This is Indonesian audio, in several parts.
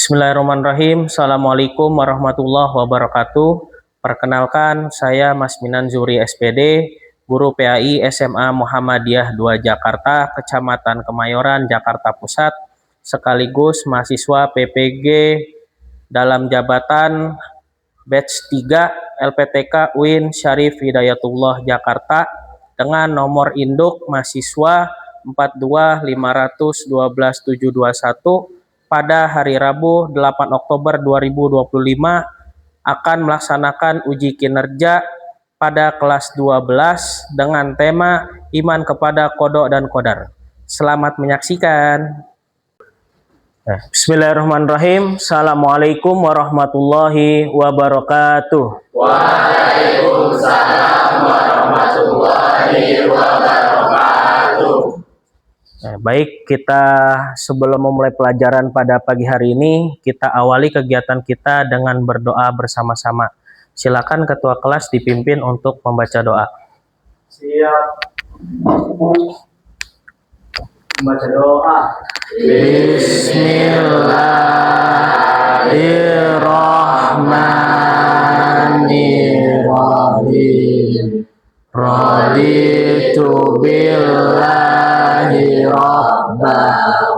Bismillahirrahmanirrahim. Assalamualaikum warahmatullahi wabarakatuh. Perkenalkan, saya Mas Minan Zuri SPD, Guru PAI SMA Muhammadiyah 2 Jakarta, Kecamatan Kemayoran, Jakarta Pusat, sekaligus mahasiswa PPG dalam jabatan Batch 3 LPTK UIN Syarif Hidayatullah Jakarta dengan nomor induk mahasiswa 425121721 pada hari Rabu 8 Oktober 2025 akan melaksanakan uji kinerja pada kelas 12 dengan tema Iman kepada Qada dan Qadar. Selamat menyaksikan. Bismillahirrahmanirrahim. Assalamualaikum warahmatullahi wabarakatuh. Waalaikumsalam warahmatullahi wabarakatuh. Baik, kita sebelum memulai pelajaran pada pagi hari ini, kita awali kegiatan kita dengan berdoa bersama-sama. Silakan ketua kelas dipimpin untuk membaca doa. Siap. Membaca doa. Bismillahirrahmanirrahim. Raditu billahi rabba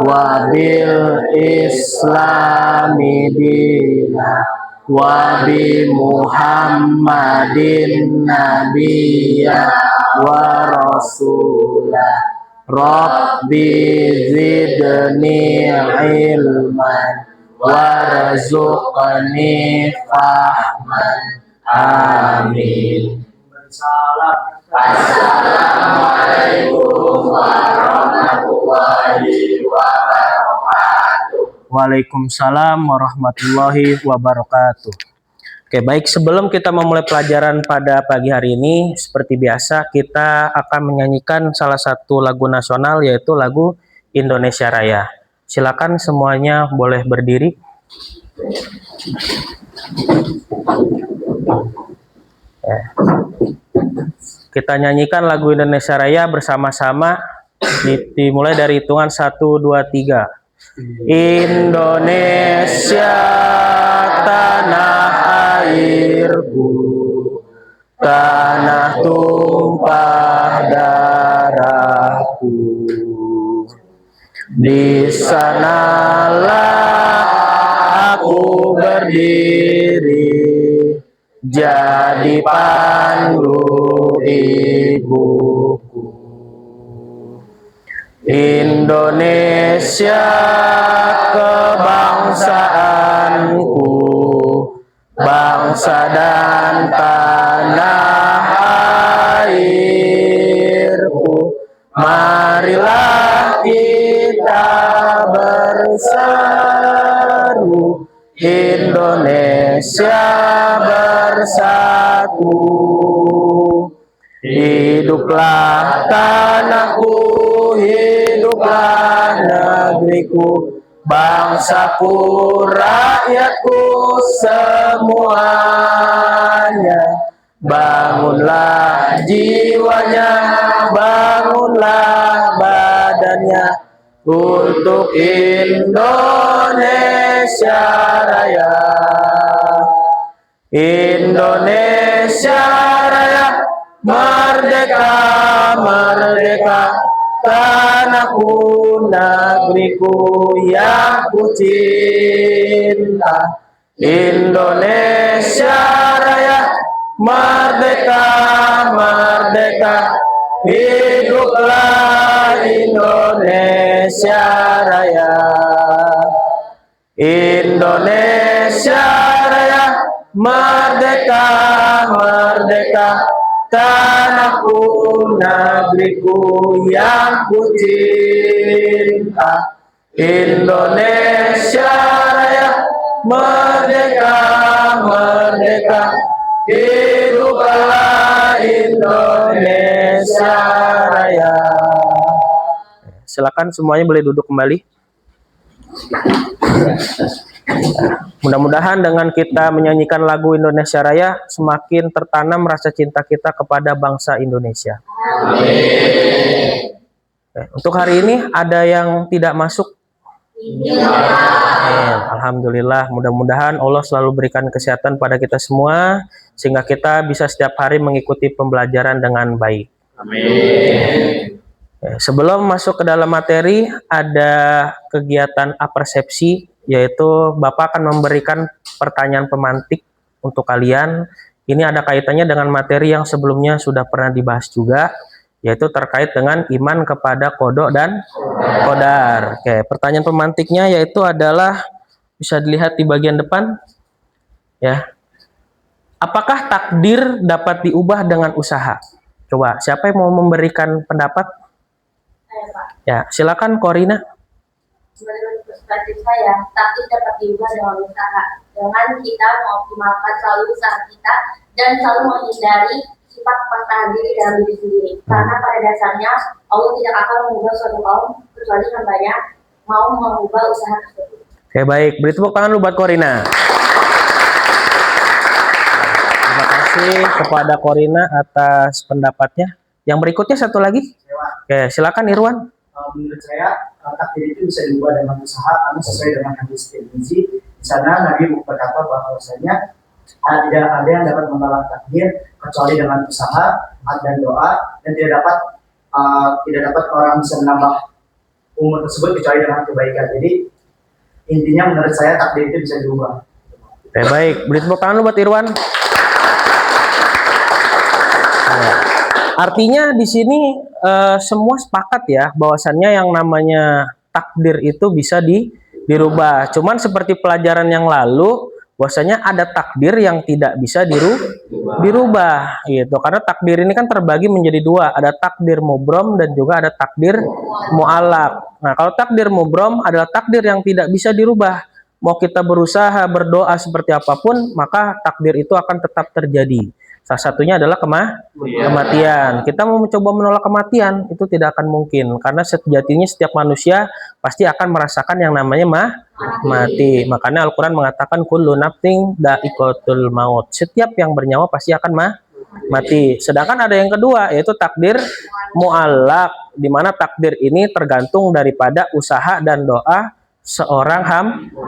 wa bil islami dina wa bi muhammadin nabiyya wa rasulah. Rabbi zidni ilman warzuqni fahman. Amin. Assalamualaikum warahmatullahi wabarakatuh. Waalaikumsalam warahmatullahi wabarakatuh. Oke, baik, sebelum kita memulai pelajaran pada pagi hari ini, seperti biasa kita akan menyanyikan salah satu lagu nasional, yaitu lagu Indonesia Raya. Silakan semuanya boleh berdiri. Kita nyanyikan lagu Indonesia Raya bersama-sama, dimulai dari hitungan 1, 2, 3. Indonesia tanah airku, tanah tumpah darahku. Di sanalah aku berdiri, jadi pandu ibuku. Indonesia kebangsaanku, bangsa dan tanah airku. Marilah kita berseru, Indonesia bersatu. Hiduplah tanahku, hiduplah negeriku, bangsaku, rakyatku semuanya. Bangunlah jiwanya, bangunlah badannya untuk Indonesia Raya. Indonesia Raya, merdeka, merdeka, tanahku, negeriku yang ku cinta. Indonesia Raya, merdeka, merdeka, hiduplah Indonesia Raya. Indonesia Raya, merdeka, merdeka, tanahku, negeriku yang ku cinta. Indonesia Raya, merdeka, merdeka, hiduplah Indonesia Raya. Silakan semuanya boleh duduk kembali. Mudah-mudahan dengan kita menyanyikan lagu Indonesia Raya semakin tertanam rasa cinta kita kepada bangsa Indonesia. Amin. Untuk hari ini ada yang tidak masuk Amin. Alhamdulillah, mudah-mudahan Allah selalu berikan kesehatan pada kita semua sehingga kita bisa setiap hari mengikuti pembelajaran dengan baik. Amin. Sebelum masuk ke dalam materi, ada kegiatan apersepsi, yaitu Bapak akan memberikan pertanyaan pemantik untuk kalian. Ini ada kaitannya dengan materi yang sebelumnya sudah pernah dibahas juga, yaitu terkait dengan iman kepada kodok dan kodar. Oke, pertanyaan pemantiknya yaitu adalah, bisa dilihat di bagian depan, ya. Apakah takdir dapat diubah dengan usaha? Coba, siapa yang mau memberikan pendapat? Ya, silakan Korina. Menurut perspektif saya, takdir dapat diubah dengan usaha. Dengan kita mengoptimalkan selalu usaha kita dan selalu menghindari sifat pasrah diri dalam diri sendiri. Karena pada dasarnya Allah tidak akan mengubah suatu kaum kecuali hambanya mau mengubah usaha tersebut. Oke, baik. Beri tepuk tangan lu buat Korina. Terima kasih kepada Korina atas pendapatnya. Yang berikutnya satu lagi. Oke, silakan Irwan. Menurut saya takdir itu bisa diubah dengan usaha karena sesuai dengan hadis Tirmizi. Di sana Nabi berkata bahwasanya tidak ada yang dapat menolak takdir kecuali dengan usaha dan doa, dan tidak dapat orang bisa menambah umur tersebut kecuali dengan kebaikan. Jadi intinya menurut saya takdir itu bisa diubah. Oke, baik. Beri tepuk tangan lu buat Irwan. Nah, artinya di sini semua sepakat ya bahwasannya yang namanya takdir itu bisa dirubah. Cuman seperti pelajaran yang lalu, bahwasanya ada takdir yang tidak bisa dirubah gitu. Karena takdir ini kan terbagi menjadi dua, ada takdir mubrom dan juga ada takdir mu'allaq. Nah, kalau takdir mubrom adalah takdir yang tidak bisa dirubah. Mau kita berusaha berdoa seperti apapun, maka takdir itu akan tetap terjadi. Salah satunya adalah kematian. Kita mau mencoba menolak kematian, itu tidak akan mungkin. Karena sejatinya setiap manusia pasti akan merasakan yang namanya mati. Makanya Al-Quran mengatakan kullu nafsin dha'iqatul maut. Setiap yang bernyawa pasti akan mati. Sedangkan ada yang kedua, yaitu takdir mu'allaq, di mana takdir ini tergantung daripada usaha dan doa seorang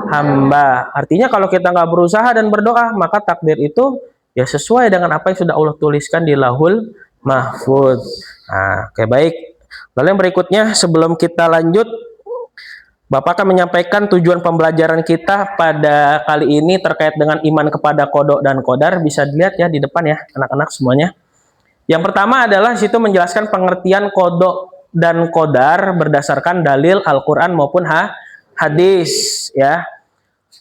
hamba. Artinya kalau kita nggak berusaha dan berdoa, maka takdir itu ya sesuai dengan apa yang sudah Allah tuliskan di Lauhul Mahfuz. Nah, oke, baik. Lalu yang berikutnya, sebelum kita lanjut, Bapak akan menyampaikan tujuan pembelajaran kita pada kali ini terkait dengan iman kepada kodok dan kodar. Bisa dilihat ya di depan ya, anak-anak semuanya. Yang pertama adalah situ menjelaskan pengertian kodok dan kodar berdasarkan dalil Al-Quran maupun hadis ya.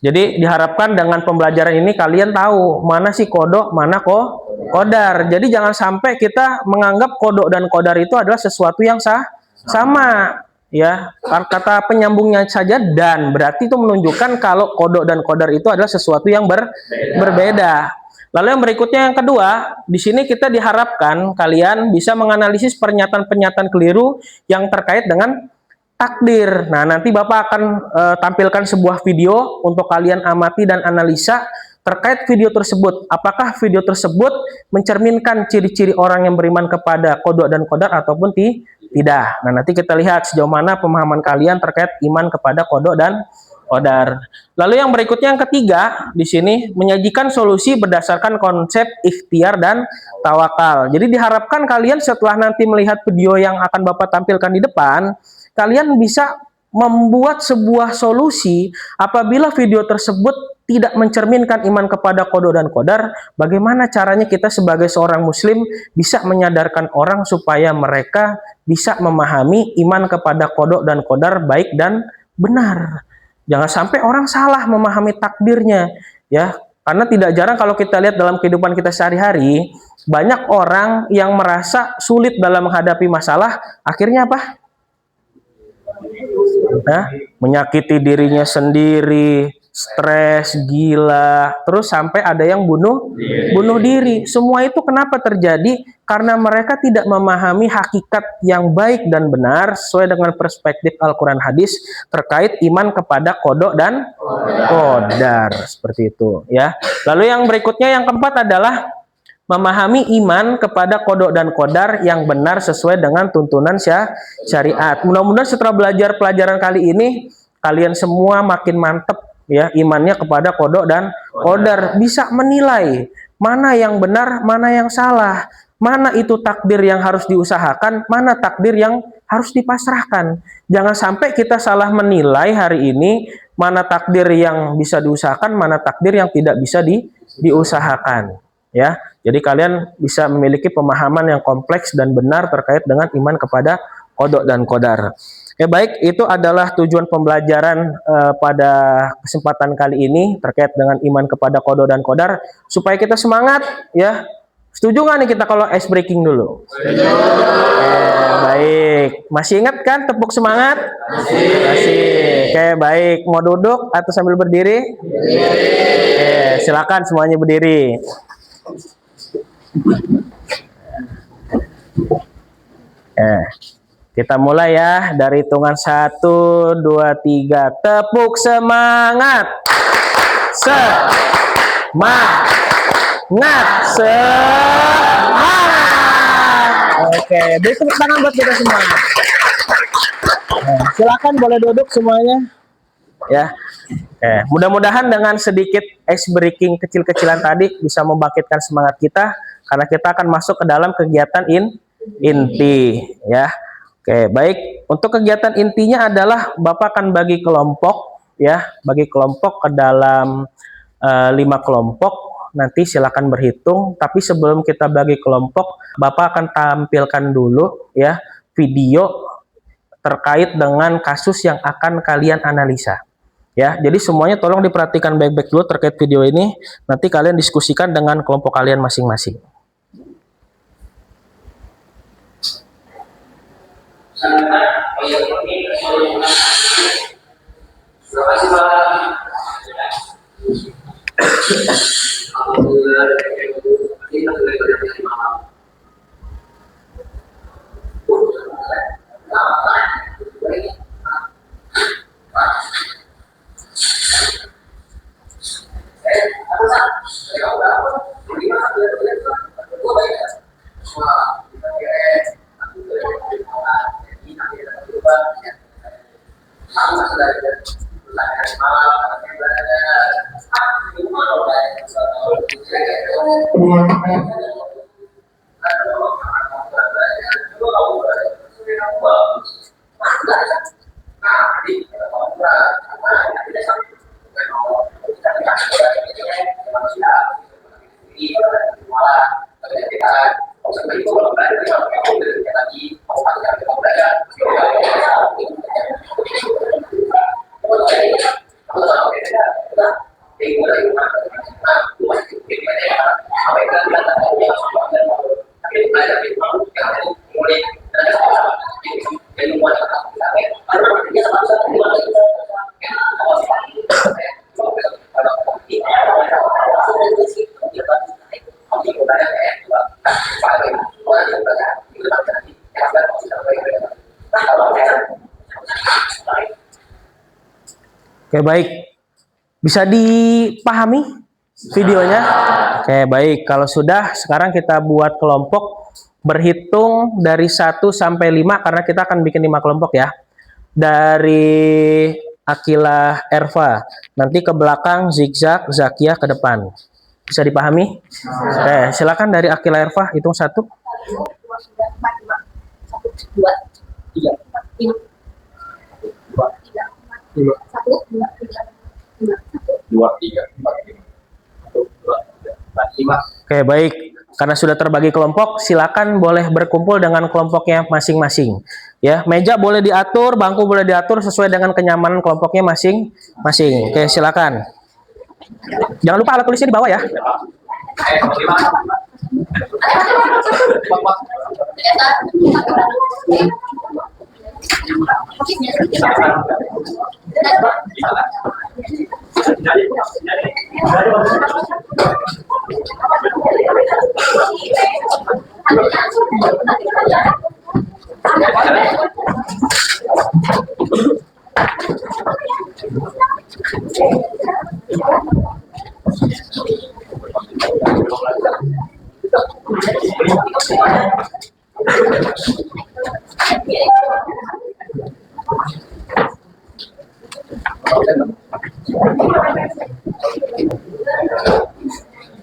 Jadi diharapkan dengan pembelajaran ini kalian tahu mana sih kodok, mana kodar. Jadi jangan sampai kita menganggap kodok dan kodar itu adalah sesuatu yang sama. Ya, kata penyambungnya saja dan berarti itu menunjukkan kalau kodok dan kodar itu adalah sesuatu yang berbeda. Lalu yang berikutnya yang kedua, di sini kita diharapkan kalian bisa menganalisis pernyataan-pernyataan keliru yang terkait dengan takdir. Nah, nanti Bapak akan tampilkan sebuah video untuk kalian amati dan analisa terkait video tersebut. Apakah video tersebut mencerminkan ciri-ciri orang yang beriman kepada kodok dan kodar ataupun tidak. Nah, nanti kita lihat sejauh mana pemahaman kalian terkait iman kepada kodok dan kodar. Lalu yang berikutnya yang ketiga, di sini menyajikan solusi berdasarkan konsep ikhtiar dan tawakal. Jadi diharapkan kalian setelah nanti melihat video yang akan Bapak tampilkan di depan, kalian bisa membuat sebuah solusi apabila video tersebut tidak mencerminkan iman kepada kodok dan kodar. Bagaimana caranya kita sebagai seorang muslim bisa menyadarkan orang supaya mereka bisa memahami iman kepada kodok dan kodar baik dan benar. Jangan sampai orang salah memahami takdirnya ya. Karena tidak jarang kalau kita lihat dalam kehidupan kita sehari-hari, banyak orang yang merasa sulit dalam menghadapi masalah, akhirnya apa? Menyakiti dirinya sendiri, stres, gila, terus sampai ada yang bunuh diri. Semua itu kenapa terjadi? Karena mereka tidak memahami hakikat yang baik dan benar sesuai dengan perspektif Al-Quran hadis terkait iman kepada kodok dan kodar, seperti itu ya. Lalu yang berikutnya yang keempat adalah memahami iman kepada kodok dan kodar yang benar sesuai dengan tuntunan syariat. Mudah-mudahan setelah belajar pelajaran kali ini, kalian semua makin mantep ya imannya kepada kodok dan qadar, bisa menilai mana yang benar, mana yang salah, mana itu takdir yang harus diusahakan, mana takdir yang harus dipasrahkan. Jangan sampai kita salah menilai hari ini mana takdir yang bisa diusahakan, mana takdir yang tidak bisa diusahakan. Ya, jadi kalian bisa memiliki pemahaman yang kompleks dan benar terkait dengan iman kepada qada dan qadar. Oke, baik, itu adalah tujuan pembelajaran pada kesempatan kali ini terkait dengan iman kepada qada dan qadar supaya kita semangat ya. Setuju nggak nih kita kalau ice breaking dulu? Baik, masih ingat kan tepuk semangat? Masih. Oke, baik, mau duduk atau sambil berdiri? Silakan semuanya berdiri. Kita mulai ya dari hitungan 1, 2, 3. Tepuk semangat. Semangat. Oke, beri tepuk tangan buat kita semua. Silakan boleh duduk semuanya. Ya. Mudah-mudahan dengan sedikit ice breaking kecil-kecilan tadi bisa membangkitkan semangat kita karena kita akan masuk ke dalam kegiatan inti ya. Oke, baik. Untuk kegiatan intinya adalah Bapak akan bagi kelompok ya, bagi kelompok ke dalam 5 kelompok. Nanti silakan berhitung, tapi sebelum kita bagi kelompok, Bapak akan tampilkan dulu ya video terkait dengan kasus yang akan kalian analisa. Ya, jadi semuanya tolong diperhatikan baik-baik dulu terkait video ini. Nanti kalian diskusikan dengan kelompok kalian masing-masing. Oke, baik. Bisa dipahami videonya? Oke, baik. Kalau sudah, sekarang kita buat kelompok berhitung dari 1 sampai 5 karena kita akan bikin 5 kelompok ya. Dari Akilah Erva, nanti ke belakang zigzag, Zakia ke depan. Bisa dipahami? Oke, silakan dari Akilah Erva hitung 1. 1, 2, 3, 4, 5. 5. Oke, baik. Karena sudah terbagi kelompok, silakan boleh berkumpul dengan kelompoknya masing-masing. Ya, meja boleh diatur, bangku boleh diatur sesuai dengan kenyamanan kelompoknya masing-masing. Oke, silakan. Jangan lupa alat tulisnya di bawah ya.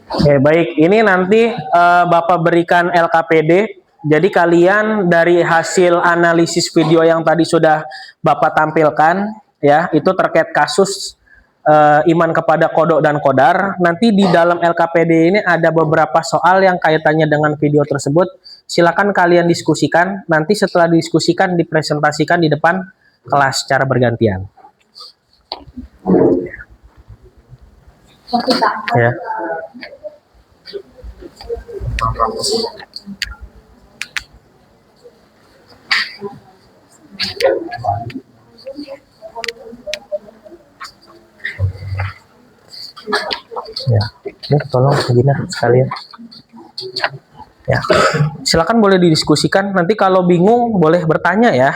Oke, baik. Ini nanti Bapak berikan LKPD. Jadi kalian dari hasil analisis video yang tadi sudah Bapak tampilkan, ya, itu terkait kasus iman kepada kodok dan kodar. Nanti di dalam LKPD ini ada beberapa soal yang kaitannya dengan video tersebut. Silakan kalian diskusikan. Nanti setelah didiskusikan, dipresentasikan di depan kelas secara bergantian. Ya. Ya, ini tolong begini sekalian. Ya, silakan boleh didiskusikan. Nanti kalau bingung boleh bertanya ya.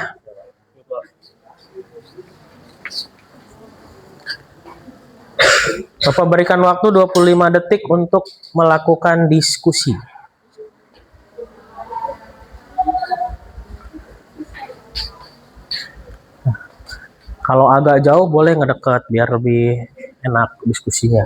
Bapak berikan waktu 25 detik untuk melakukan diskusi. Kalau agak jauh boleh ngedekat biar lebih enak diskusinya.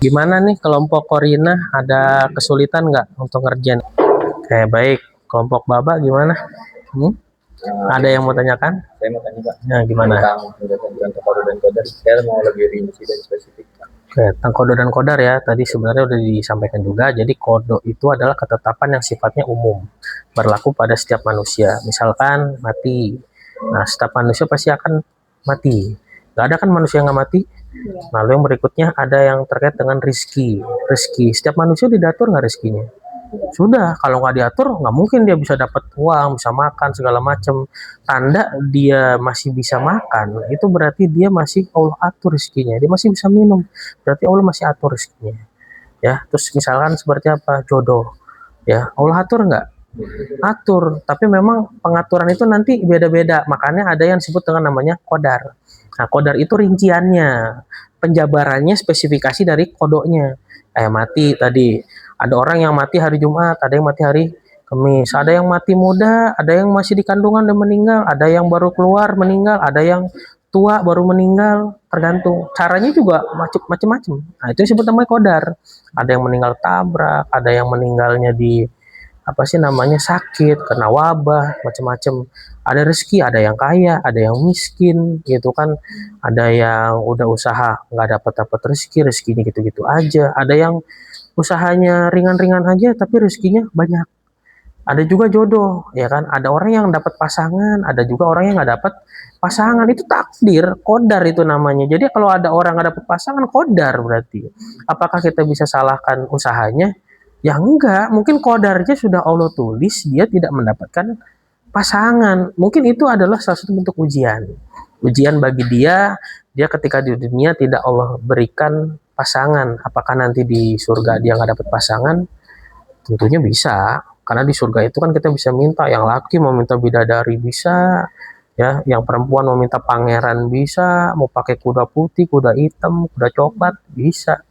Gimana nih kelompok Korina, ada kesulitan nggak untuk ngerjain? Oke, baik. Kelompok Baba gimana? Ada yang mau tanyakan? Saya mau tanya Pak, Nah, gimana? tentang kode dan kodar, saya mau lebih rinci dan spesifik Pak. Oke, tentang kodo dan kodar ya, tadi sebenarnya udah disampaikan juga. Jadi kodo itu adalah ketetapan yang sifatnya umum, berlaku pada setiap manusia. Misalkan mati, nah setiap manusia pasti akan mati. Gak ada kan manusia yang nggak mati? Lalu yang berikutnya ada yang terkait dengan rizki. Rizki, setiap manusia diatur nggak rizkinya? Sudah, kalau nggak diatur, nggak mungkin dia bisa dapat uang, bisa makan, segala macam. Tanda dia masih bisa makan, itu berarti dia masih Allah atur rezekinya. Dia masih bisa minum, berarti Allah masih atur rezekinya. Ya, terus misalkan seperti apa? Jodoh. Ya, Allah atur nggak? Atur, tapi memang pengaturan itu nanti beda-beda. Makanya ada yang disebut dengan namanya kodar. Nah, kodar itu rinciannya, penjabarannya, spesifikasi dari kodoknya. Mati tadi. Ada orang yang mati hari Jumat, ada yang mati hari Kamis, ada yang mati muda, ada yang masih di kandungan dan meninggal, ada yang baru keluar meninggal, ada yang tua baru meninggal, tergantung. Caranya juga macam-macam. Nah, itu disebut namanya kodar. Ada yang meninggal tabrak, ada yang meninggalnya di apa sih namanya sakit, kena wabah, macam-macam. Ada rezeki, ada yang kaya, ada yang miskin, gitu kan. Ada yang udah usaha nggak dapat rezeki, rezekinya gitu-gitu aja. Ada yang usahanya ringan-ringan aja tapi rezekinya banyak. Ada juga jodoh, ya kan? Ada orang yang dapat pasangan, ada juga orang yang nggak dapat pasangan. Itu takdir, kodar itu namanya. Jadi kalau ada orang nggak dapat pasangan, kodar berarti. Apakah kita bisa salahkan usahanya? Ya enggak, mungkin kodarnya sudah Allah tulis, dia tidak mendapatkan pasangan. Mungkin itu adalah salah satu bentuk ujian. Ujian bagi dia ketika di dunia tidak Allah berikan pasangan. Apakah nanti di surga dia nggak dapat pasangan? Tentunya bisa, karena di surga itu kan kita bisa minta, yang laki mau minta bidadari bisa, ya, yang perempuan mau minta pangeran bisa, mau pakai kuda putih, kuda hitam, kuda coklat bisa,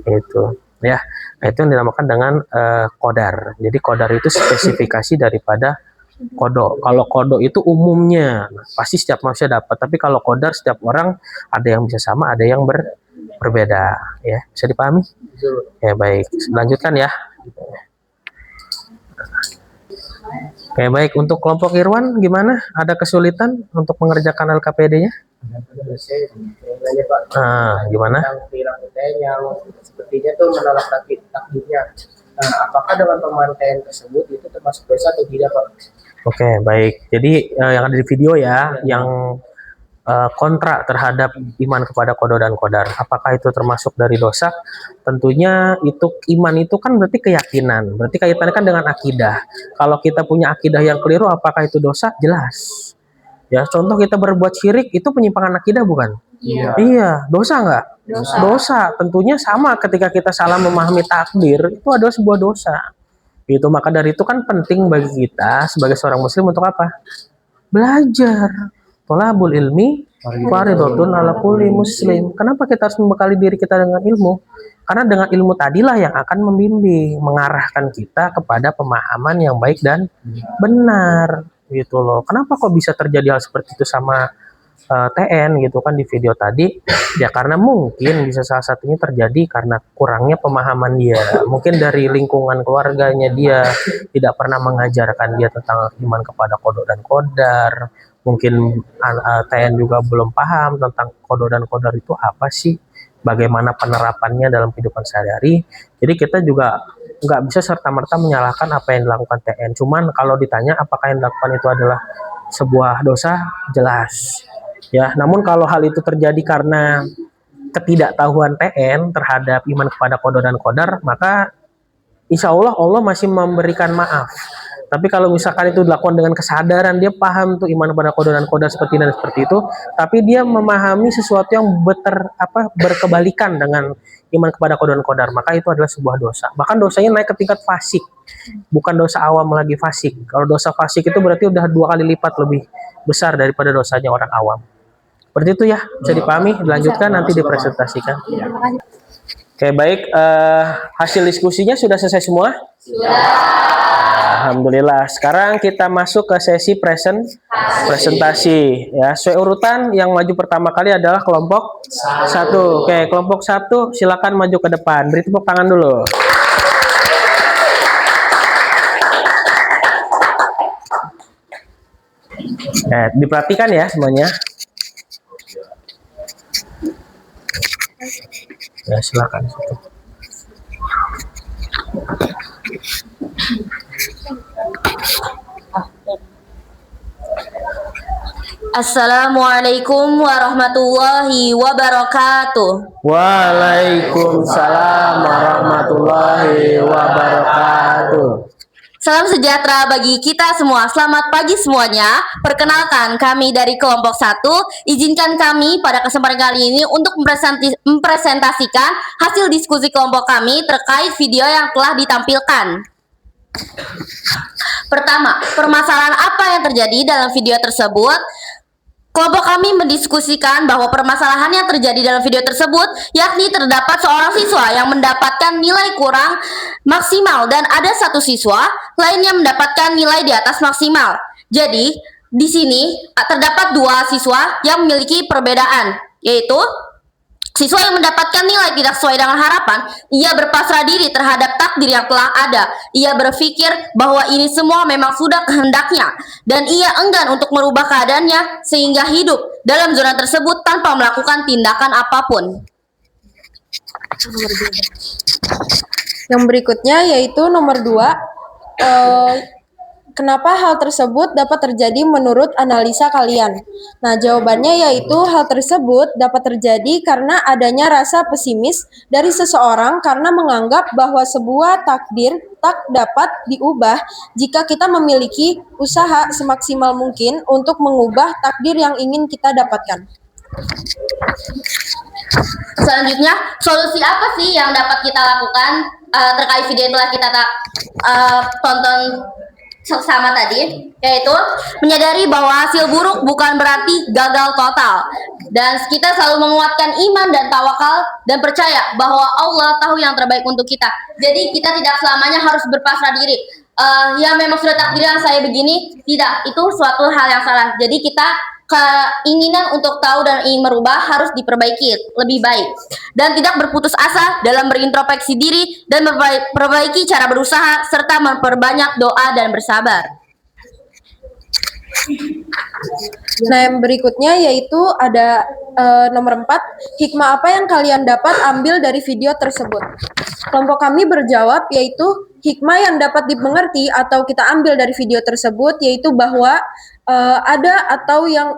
itu, ya. Nah, itu yang dinamakan dengan kodar. Jadi kodar itu spesifikasi daripada kodok. Kalau kodok itu umumnya pasti setiap manusia dapat, tapi kalau kodar setiap orang ada yang bisa sama, ada yang berbeda, ya. Bisa dipahami? Ya, baik. Lanjutkan ya. Oke, baik. Untuk kelompok Irwan gimana? Ada kesulitan untuk mengerjakan LKPD-nya? Nah, gimana? Yang sepertinya tuh menolak takdirnya. Nah, apakah dengan pemantaian tersebut itu termasuk dosa atau tidak Pak? Oke, baik. Jadi yang ada di video ya, yang kontra terhadap iman kepada kodo dan kodar. Apakah itu termasuk dari dosa? Tentunya itu iman itu kan berarti keyakinan. Berarti kaitannya kan dengan akidah. Kalau kita punya akidah yang keliru, apakah itu dosa? Jelas. Ya, contoh kita berbuat syirik itu penyimpangan akidah bukan? Iya. Iya, dosa nggak? Dosa. Dosa. Tentunya sama ketika kita salah memahami takdir, itu adalah sebuah dosa. Itu maka dari itu kan penting bagi kita sebagai seorang muslim untuk apa? Belajar. Tolabul ilmi fardhatun ala kulli muslim. Kenapa kita harus membekali diri kita dengan ilmu? Karena dengan ilmu tadilah yang akan membimbing, mengarahkan kita kepada pemahaman yang baik dan benar, gitu loh. Kenapa kok bisa terjadi hal seperti itu sama TN gitu kan di video tadi, ya karena mungkin bisa salah satunya terjadi karena kurangnya pemahaman dia, mungkin dari lingkungan keluarganya dia tidak pernah mengajarkan dia tentang iman kepada qada dan qadar, mungkin TN juga belum paham tentang qada dan qadar itu apa sih, bagaimana penerapannya dalam kehidupan sehari-hari. Jadi kita juga nggak bisa serta-merta menyalahkan apa yang dilakukan TN. Cuman kalau ditanya apakah yang dilakukan itu adalah sebuah dosa, jelas. Ya, namun kalau hal itu terjadi karena ketidaktahuan TN terhadap iman kepada qada dan qadar, maka insya Allah Allah masih memberikan maaf. Tapi kalau misalkan itu dilakukan dengan kesadaran, dia paham tuh iman kepada qada dan qadar seperti ini dan seperti itu, tapi dia memahami sesuatu yang berkebalikan dengan iman kepada qada dan qadar, maka itu adalah sebuah dosa. Bahkan dosanya naik ke tingkat fasik, bukan dosa awam lagi fasik. Kalau dosa fasik itu berarti udah 2 kali lipat lebih besar daripada dosanya orang awam. Seperti itu ya, bisa dipahami. Dilanjutkan nanti dipresentasikan. Oke, baik. Hasil diskusinya sudah selesai semua? Alhamdulillah. Sekarang kita masuk ke sesi presentasi. Ya, sesuai urutan yang maju pertama kali adalah kelompok 1. Oke, kelompok 1 silakan maju ke depan. Beri tepuk tangan dulu. Diperhatikan ya semuanya. Ya, silakan. Assalamualaikum warahmatullahi wabarakatuh. Waalaikumsalam warahmatullahi wabarakatuh. Salam sejahtera bagi kita semua. Selamat pagi semuanya. Perkenalkan, kami dari kelompok 1. Izinkan kami pada kesempatan kali ini untuk mempresentasikan hasil diskusi kelompok kami terkait video yang telah ditampilkan. Pertama, permasalahan apa yang terjadi dalam video tersebut? Kelompok kami mendiskusikan bahwa permasalahan yang terjadi dalam video tersebut yakni terdapat seorang siswa yang mendapatkan nilai kurang maksimal dan ada satu siswa lainnya mendapatkan nilai di atas maksimal. Jadi, di sini terdapat 2 siswa yang memiliki perbedaan, yaitu siswa yang mendapatkan nilai tidak sesuai dengan harapan, ia berpasrah diri terhadap takdir yang telah ada. Ia berpikir bahwa ini semua memang sudah kehendaknya, dan ia enggan untuk merubah keadaannya sehingga hidup dalam zona tersebut tanpa melakukan tindakan apapun. Yang berikutnya yaitu nomor 2. Kenapa hal tersebut dapat terjadi menurut analisa kalian? Nah, jawabannya yaitu hal tersebut dapat terjadi karena adanya rasa pesimis dari seseorang karena menganggap bahwa sebuah takdir tak dapat diubah jika kita memiliki usaha semaksimal mungkin untuk mengubah takdir yang ingin kita dapatkan. Selanjutnya, solusi apa sih yang dapat kita lakukan terkait video yang telah kita tonton sama tadi, yaitu menyadari bahwa hasil buruk bukan berarti gagal total, dan kita selalu menguatkan iman dan tawakal dan percaya bahwa Allah tahu yang terbaik untuk kita. Jadi kita tidak selamanya harus berpasrah diri. Ya memang sudah takdirnya saya begini, tidak, itu suatu hal yang salah. Jadi kita keinginan untuk tahu dan ingin merubah harus diperbaiki lebih baik, dan tidak berputus asa dalam berintrospeksi diri dan memperbaiki cara berusaha serta memperbanyak doa dan bersabar. Nah, yang berikutnya yaitu ada nomor 4, hikmah apa yang kalian dapat ambil dari video tersebut? Kelompok kami berjawab yaitu hikmah yang dapat dimengerti atau kita ambil dari video tersebut yaitu bahwa ada atau yang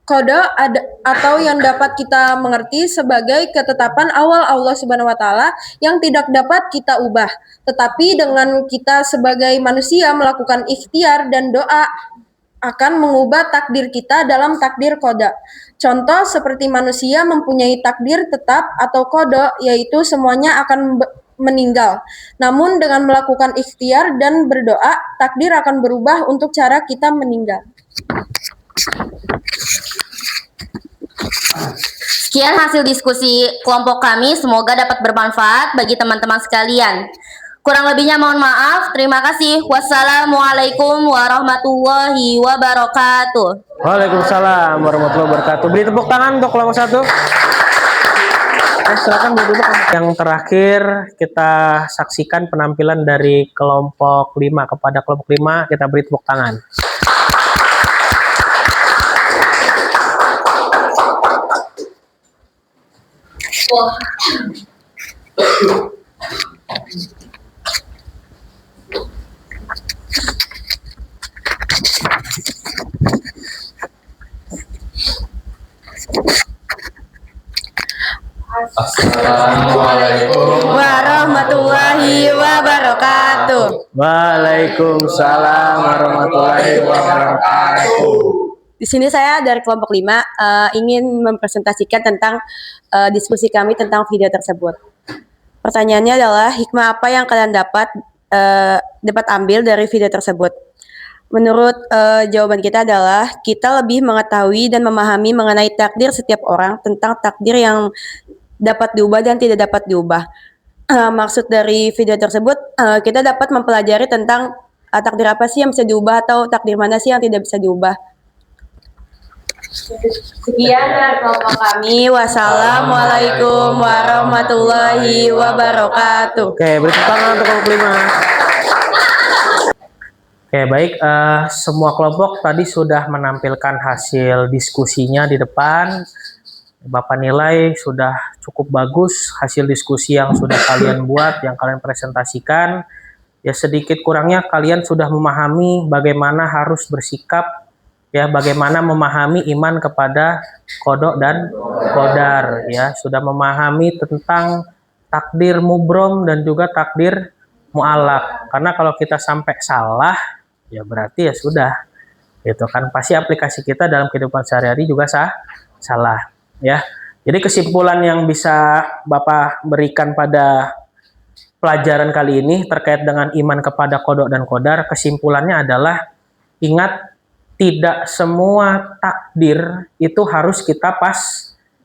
qada atau yang dapat kita mengerti sebagai ketetapan awal Allah Subhanahu wa taala yang tidak dapat kita ubah. Tetapi dengan kita sebagai manusia melakukan ikhtiar dan doa akan mengubah takdir kita dalam takdir qada. Contoh seperti manusia mempunyai takdir tetap atau qada, yaitu semuanya akan meninggal. Namun dengan melakukan ikhtiar dan berdoa, takdir akan berubah untuk cara kita meninggal. Sekian hasil diskusi kelompok kami, semoga dapat bermanfaat bagi teman-teman sekalian. Kurang lebihnya mohon maaf. Terima kasih. Wassalamualaikum warahmatullahi wabarakatuh. Waalaikumsalam warahmatullahi wabarakatuh. Beri tepuk tangan untuk kelompok 1. Silakan duduk. Yang terakhir kita saksikan penampilan dari kelompok 5 kepada kelompok 5. Kita beri tepuk tangan. Assalamualaikum Warahmatullahi wabarakatuh. Waalaikumsalam warahmatullahi wabarakatuh. Di sini saya dari kelompok 5 ingin mempresentasikan tentang diskusi kami tentang video tersebut. Pertanyaannya adalah hikmah apa yang kalian dapat ambil dari video tersebut? Menurut jawaban kita adalah kita lebih mengetahui dan memahami mengenai takdir setiap orang, tentang takdir yang dapat diubah dan tidak dapat diubah. Maksud dari video tersebut kita dapat mempelajari tentang takdir apa sih yang bisa diubah atau takdir mana sih yang tidak bisa diubah. Sekian dari kelompok kami. Wassalamualaikum warahmatullahi wabarakatuh. Oke, beri tepuk tangan untuk kelompok 5. Oke, baik. Semua kelompok tadi sudah menampilkan hasil diskusinya di depan. Bapak nilai sudah cukup bagus hasil diskusi yang sudah kalian buat, yang kalian presentasikan. Ya, sedikit kurangnya kalian sudah memahami bagaimana harus bersikap, ya, bagaimana memahami iman kepada qada dan qadar, ya, sudah memahami tentang takdir mubrom dan juga takdir mu'allaq. Karena kalau kita sampai salah, ya berarti ya sudah, itu kan pasti aplikasi kita dalam kehidupan sehari-hari juga salah, ya. Jadi kesimpulan yang bisa Bapak berikan pada pelajaran kali ini terkait dengan iman kepada qada dan qadar, kesimpulannya adalah ingat, tidak semua takdir itu harus kita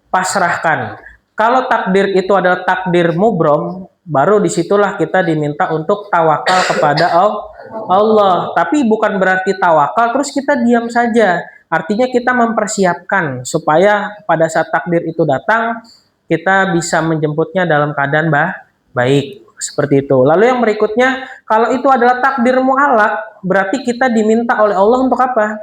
pasrahkan. Kalau takdir itu adalah takdir mubrom, baru disitulah kita diminta untuk tawakal kepada Allah. Tapi bukan berarti tawakal terus kita diam saja. Artinya kita mempersiapkan supaya pada saat takdir itu datang, kita bisa menjemputnya dalam keadaan baik. Seperti itu. Lalu yang berikutnya, kalau itu adalah takdir mu'allaq, berarti kita diminta oleh Allah untuk apa?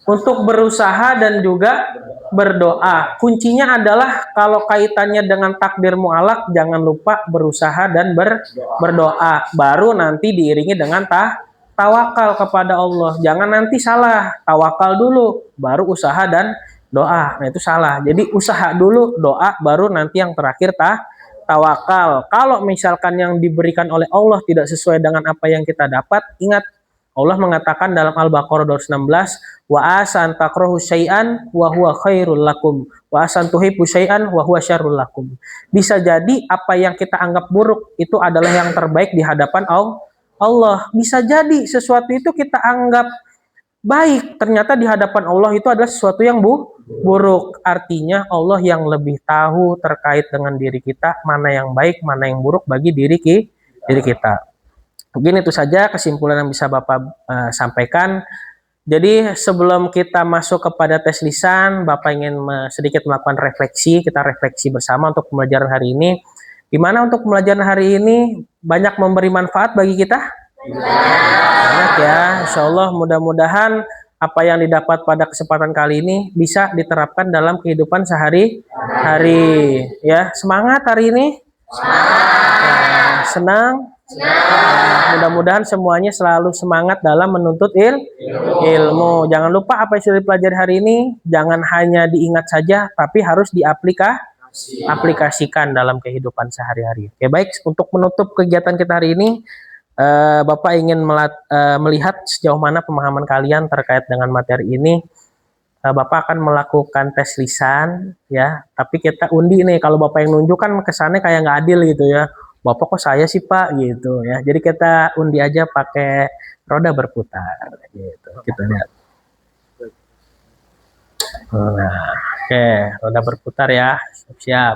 Untuk berusaha dan juga berdoa. Kuncinya adalah kalau kaitannya dengan takdir mu'allaq, jangan lupa berusaha dan berdoa. Baru nanti diiringi dengan tawakal kepada Allah. Jangan nanti salah, tawakal dulu, baru usaha dan doa. Nah itu salah. Jadi usaha dulu, doa, baru nanti yang terakhir tawakal. Kalau misalkan yang diberikan oleh Allah tidak sesuai dengan apa yang kita dapat, ingat Allah mengatakan dalam Al-Baqarah 216, wa asan takrahu syai'an wa huwa khairul lakum wa asan tuhibbu syai'an wa huwa syarrul lakum. Bisa jadi apa yang kita anggap buruk itu adalah yang terbaik di hadapan Allah. Bisa jadi sesuatu itu kita anggap baik, ternyata di hadapan Allah itu adalah sesuatu yang buruk. Artinya Allah yang lebih tahu terkait dengan diri kita, mana yang baik, mana yang buruk bagi diri kita. Mungkin itu saja kesimpulan yang bisa Bapak sampaikan. Jadi sebelum kita masuk kepada tes lisan, Bapak ingin sedikit melakukan refleksi. Kita refleksi bersama untuk pembelajaran hari ini. Gimana untuk pembelajaran hari ini? Banyak memberi manfaat bagi kita? Banyak ya, insya Allah. Mudah-mudahan apa yang didapat pada kesempatan kali ini bisa diterapkan dalam kehidupan sehari-hari. Ya, semangat hari ini. Senang. Mudah-mudahan semuanya selalu semangat dalam menuntut ilmu. Jangan lupa apa yang sudah dipelajari hari ini, jangan hanya diingat saja, tapi harus diaplikasikan dalam kehidupan sehari-hari. Oke, baik, untuk menutup kegiatan kita hari ini, Bapak ingin melihat sejauh mana pemahaman kalian terkait dengan materi ini. Bapak akan melakukan tes lisan, ya. Tapi kita undi nih, kalau Bapak yang nunjuk kan kesannya kayak nggak adil gitu ya. Bapak kok saya sih Pak gitu ya. Jadi kita undi aja pakai roda berputar gitu. Kita lihat. Nah, oke, roda berputar ya. Siap-siap.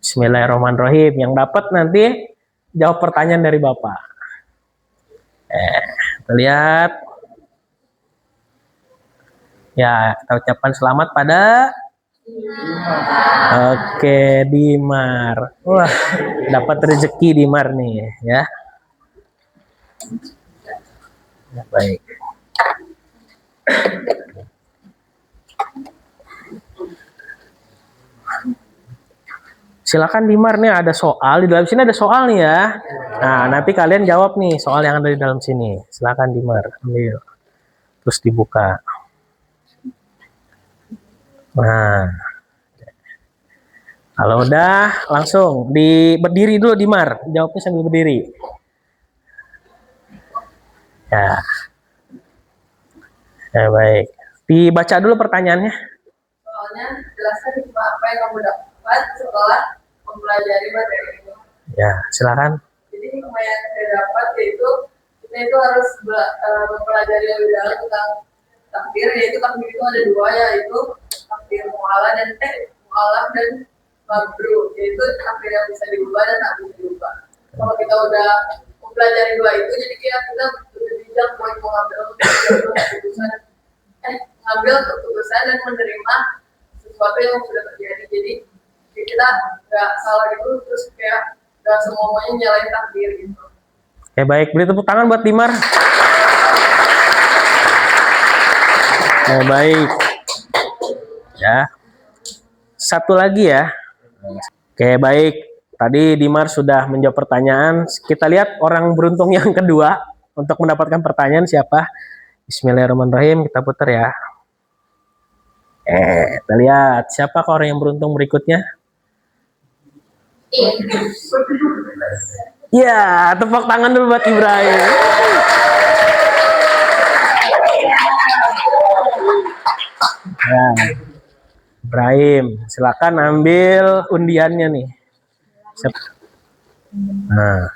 Bismillahirrahmanirrahim. Yang dapat nanti jawab pertanyaan dari Bapak. Kita lihat. Ya, kita ucapkan selamat pada Oke, Dimar. Wah, dapat rezeki Dimar nih ya. Ya, baik. Silakan Dimar, nih ada soal di dalam sini, ada soal nih ya. Nah, nanti kalian jawab nih soal yang ada di dalam sini. Silakan Dimar, ambil. Terus dibuka. Nah, kalau udah langsung berdiri dulu Dimar, jawabnya sambil berdiri. Ya. Ya baik. Dibaca dulu pertanyaannya. Soalnya jelaskan apa yang kamu dapat setelah mempelajari materi ini. Ya, silakan. Jadi hikmah yang saya dapat yaitu kita itu harus mempelajari lebih dalam tentang takdir, yaitu takdir itu ada dua, yaitu takdir mu'alah dan mabru, yaitu takdir yang bisa diubah dan tak bisa diubah. Kalau kita udah mempelajari dua itu, jadi kita lebih bijak buat mengambil keputusan dan menerima sesuatu yang sudah terjadi. Jadi kita nggak salah gitu, terus kayak nggak semuanya nyalain takdir gitu. Oke baik, beri tepuk tangan buat Dimar. Oke baik. Ya. Satu lagi ya. Oke baik. Tadi Dimar sudah menjawab pertanyaan. Kita lihat orang beruntung yang kedua untuk mendapatkan pertanyaan siapa? Bismillahirrahmanirrahim. Kita putar ya. Kita lihat siapa orang yang beruntung berikutnya? Ya, tepuk tangan dulu buat Ibrahim. Ya. Ibrahim, silakan ambil undiannya nih. Nah.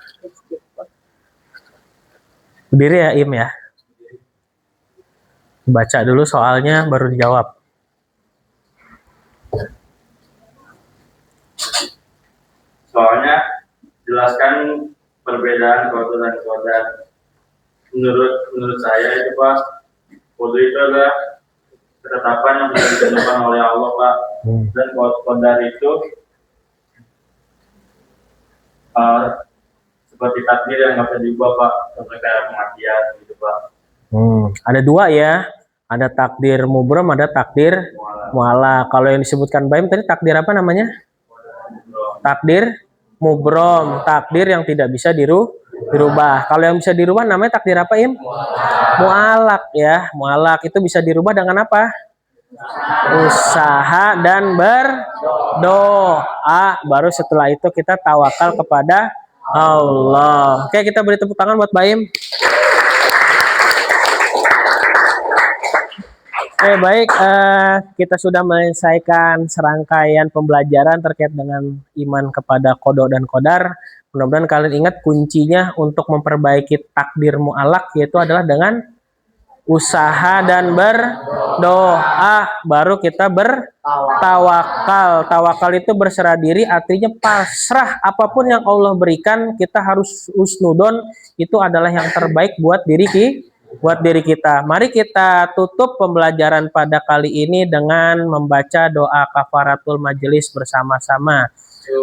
Berdiri ya Im ya. Baca dulu soalnya baru dijawab. Soalnya jelaskan perbedaan qada dan qadar. Menurut saya itu Pak, qada itu adalah ketetapan yang ditentukan oleh Allah Pak, dan qadar itu seperti takdir yang nggak bisa diubah Pak, seperti kayak kematian gitu Pak. Ada dua ya, ada takdir mubrom, ada takdir mu'alah. Kalau yang disebutkan Baim tadi takdir apa namanya? Takdir mubrom, takdir yang tidak bisa dirubah. Kalau yang bisa dirubah namanya takdir apa Im? Mu'alak ya. Mu'alak itu bisa dirubah dengan apa? Usaha dan berdoa. Baru setelah itu kita tawakal kepada Allah. Oke, kita beri tepuk tangan buat Baim. Oke, baik, kita sudah menyelesaikan serangkaian pembelajaran terkait dengan iman kepada qada dan qadar. Mudah-mudahan kalian ingat kuncinya untuk memperbaiki takdir mu'alak yaitu adalah dengan usaha dan berdoa. Baru kita bertawakal. Tawakal itu berserah diri, artinya pasrah. Apapun yang Allah berikan, kita harus husnudon. Itu adalah yang terbaik buat diri kita. Mari kita tutup pembelajaran pada kali ini dengan membaca doa kafaratul majelis bersama-sama.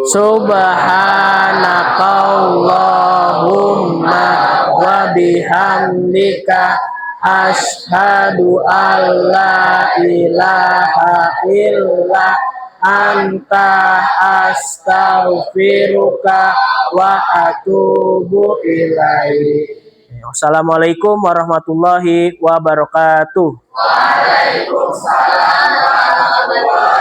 Subhanakallahumma wa bihamdika asyhadu alla ilaha illa anta astaghfiruka wa atubu ilaik. Wassalamualaikum warahmatullahi wabarakatuh. Waalaikumsalam warahmatullahi wabarakatuh.